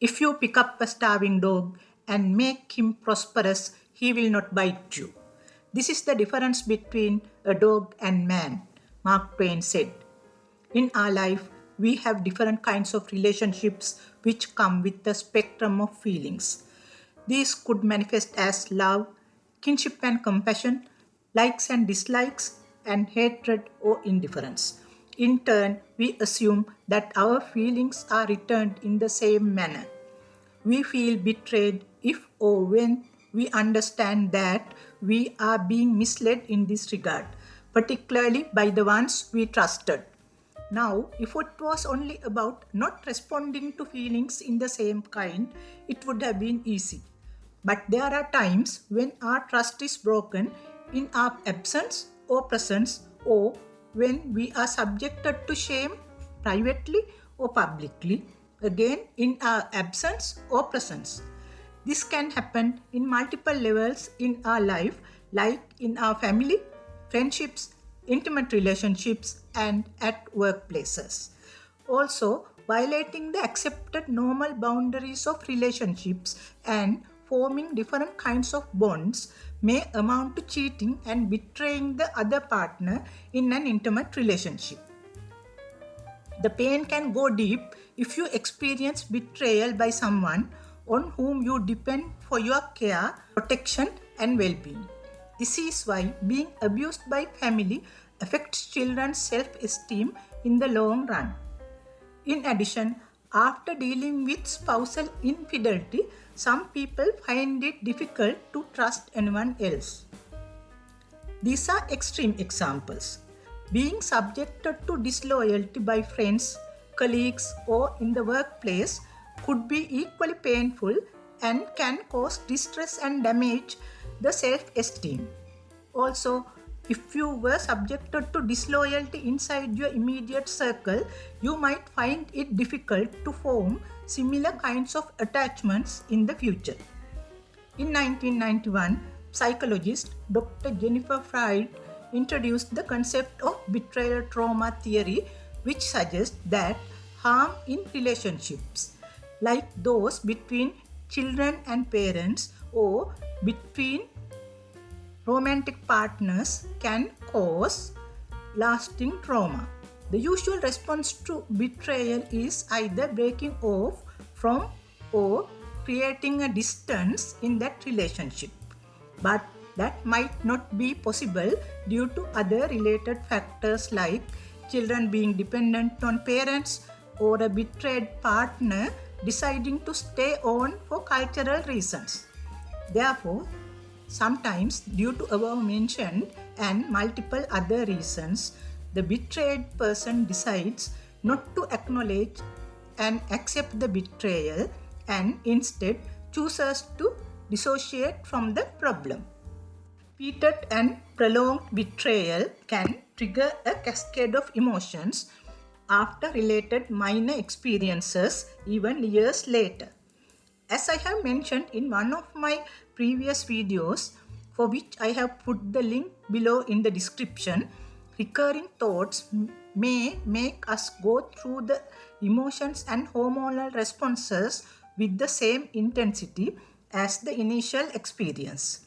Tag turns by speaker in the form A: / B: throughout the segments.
A: If you pick up a starving dog and make him prosperous, he will not bite you. This is the difference between a dog and man, Mark Twain said. In our life, we have different kinds of relationships which come with a spectrum of feelings. These could manifest as love, kinship and compassion, likes and dislikes, and hatred or indifference. In turn, we assume that our feelings are returned in the same manner. We feel betrayed if or when we understand that we are being misled in this regard, particularly by the ones we trusted. Now, if it was only about not responding to feelings in the same kind, it would have been easy. But there are times when our trust is broken in our absence or presence, or when we are subjected to shame privately or publicly, again in our absence or presence. This can happen in multiple levels in our life, like in our family, friendships, intimate relationships, and at workplaces. Also, violating the accepted normal boundaries of relationships and forming different kinds of bonds may amount to cheating and betraying the other partner in an intimate relationship. The pain can go deep if you experience betrayal by someone on whom you depend for your care, protection, and well being. This is why being abused by family affects children's self esteem in the long run. In addition, after dealing with spousal infidelity, some people find it difficult to trust anyone else. These are extreme examples. Being subjected to disloyalty by friends, colleagues, or in the workplace could be equally painful and can cause distress and damage the self esteem. Also, if you were subjected to disloyalty inside your immediate circle, you might find it difficult to form similar kinds of attachments in the future. In 1991, psychologist Dr. Jennifer Freud introduced the concept of betrayal trauma theory, which suggests that harm in relationships, like those between children and parents or between romantic partners, can cause lasting trauma. The usual response to betrayal is either breaking off from or creating a distance in that relationship. But that might not be possible due to other related factors like children being dependent on parents or a betrayed partner deciding to stay on for cultural reasons. Therefore, sometimes, due to above mentioned and multiple other reasons, the betrayed person decides not to acknowledge and accept the betrayal and instead chooses to dissociate from the problem. Repeated and prolonged betrayal can trigger a cascade of emotions after related minor experiences, even years later. As I have mentioned in one of my previous videos, for which I have put the link below in the description, recurring thoughts may make us go through the emotions and hormonal responses with the same intensity as the initial experience.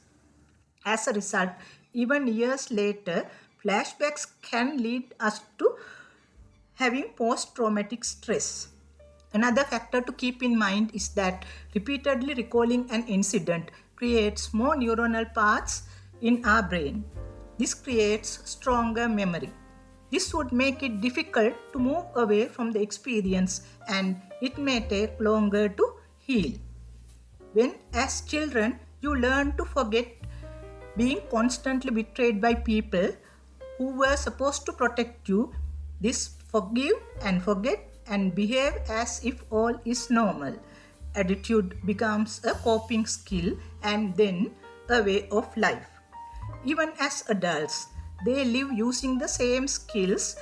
A: As a result, even years later, flashbacks can lead us to having post traumatic stress. Another factor to keep in mind is that repeatedly recalling an incident creates more neuronal paths in our brain. This creates stronger memory. This would make it difficult to move away from the experience and it may take longer to heal. When, as children, you learn to forget being constantly betrayed by people who were supposed to protect you, this forgive and forget and behave as if all is normal attitude becomes a coping skill and then a way of life. Even as adults, they live using the same skills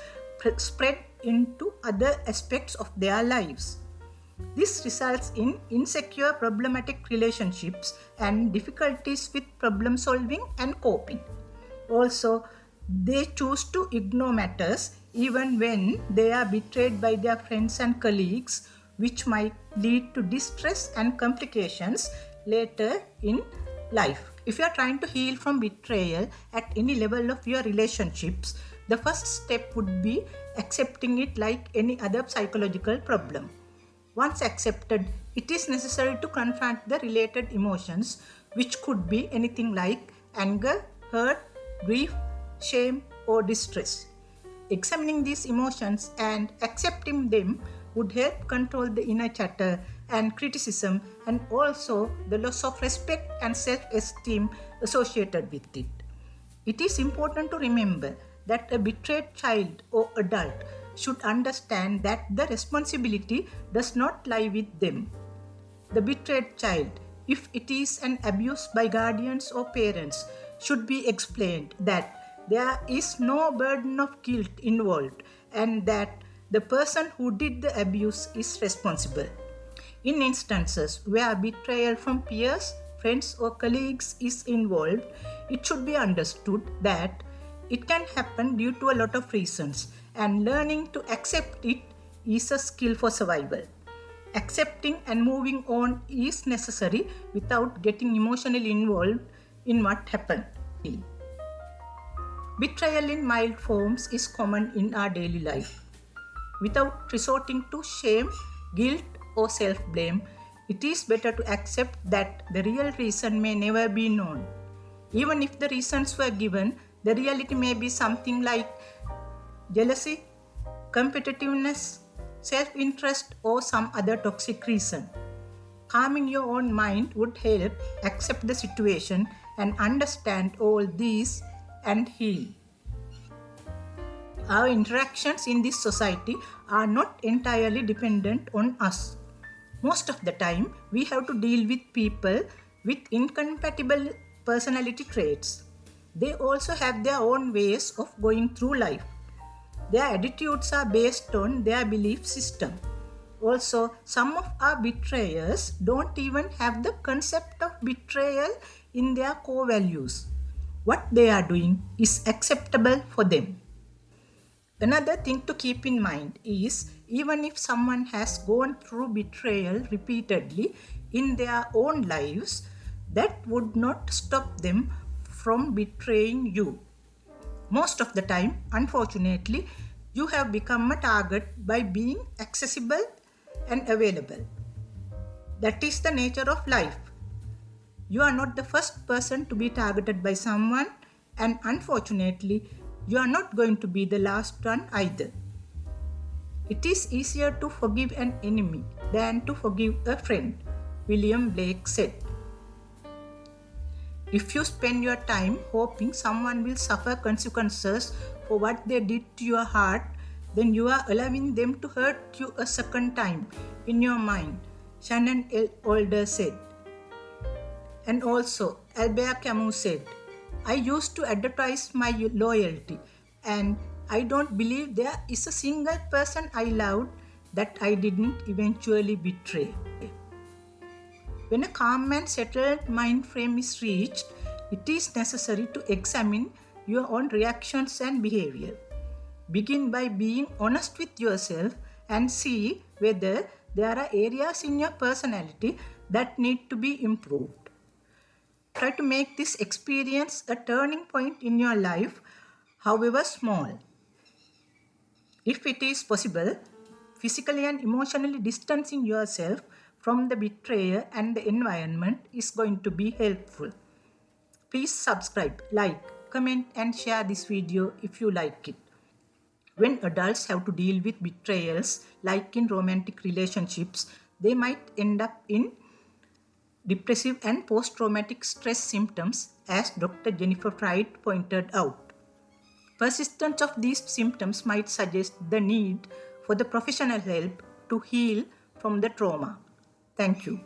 A: spread into other aspects of their lives. This results in insecure, problematic relationships and difficulties with problem solving and coping. Also, they choose to ignore matters even when they are betrayed by their friends and colleagues which might lead to distress and complications later in life. If you are trying to heal from betrayal at any level of your relationships, the first step would be accepting it like any other psychological problem. Once accepted, it is necessary to confront the related emotions, which could be anything like anger, hurt, grief, shame, or distress. Examining these emotions and accepting them would help control the inner chatter and criticism, and also the loss of respect and self esteem associated with it. It is important to remember that a betrayed child or adult should understand that the responsibility does not lie with them. The betrayed child, if it is an abuse by guardians or parents, should be explained that there is no burden of guilt involved and that the person who did the abuse is responsible. In instances where betrayal from peers, friends, or colleagues is involved, it should be understood that it can happen due to a lot of reasons, and learning to accept it is a skill for survival. Accepting and moving on is necessary without getting emotionally involved in what happened. Betrayal in mild forms is common in our daily life. Without resorting to shame, guilt, or self blame, it is better to accept that the real reason may never be known. Even if the reasons were given, the reality may be something like jealousy, competitiveness, self interest, or some other toxic reason. Calming your own mind would help accept the situation and understand all these and heal. Our interactions in this society are not entirely dependent on us. Most of the time, we have to deal with people with incompatible personality traits. They also have their own ways of going through life. Their attitudes are based on their belief system. Also, some of our betrayers don't even have the concept of betrayal in their core values. What they are doing is acceptable for them. Another thing to keep in mind is even if someone has gone through betrayal repeatedly in their own lives, that would not stop them from betraying you. Most of the time, unfortunately, you have become a target by being accessible and available. That is the nature of life. You are not the first person to be targeted by someone, and unfortunately, you are not going to be the last one either. It is easier to forgive an enemy than to forgive a friend, William Blake said. If you spend your time hoping someone will suffer consequences for what they did to your heart, then you are allowing them to hurt you a second time in your mind, Shannon L. Alder said. And also, Albert Camus said, I used to advertise my loyalty, and I don't believe there is a single person I loved that I didn't eventually betray. When a calm and settled mind frame is reached, it is necessary to examine your own reactions and behavior. Begin by being honest with yourself and see whether there are areas in your personality that need to be improved. Try to make this experience a turning point in your life, however small. If it is possible, physically and emotionally distancing yourself from the betrayer and the environment is going to be helpful. Please subscribe, like, comment, and share this video if you like it. When adults have to deal with betrayals, like in romantic relationships, they might end up in depressive and post-traumatic stress symptoms, as Dr. Jennifer Fried pointed out. Persistence of these symptoms might suggest the need for the professional help to heal from the trauma. Thank you.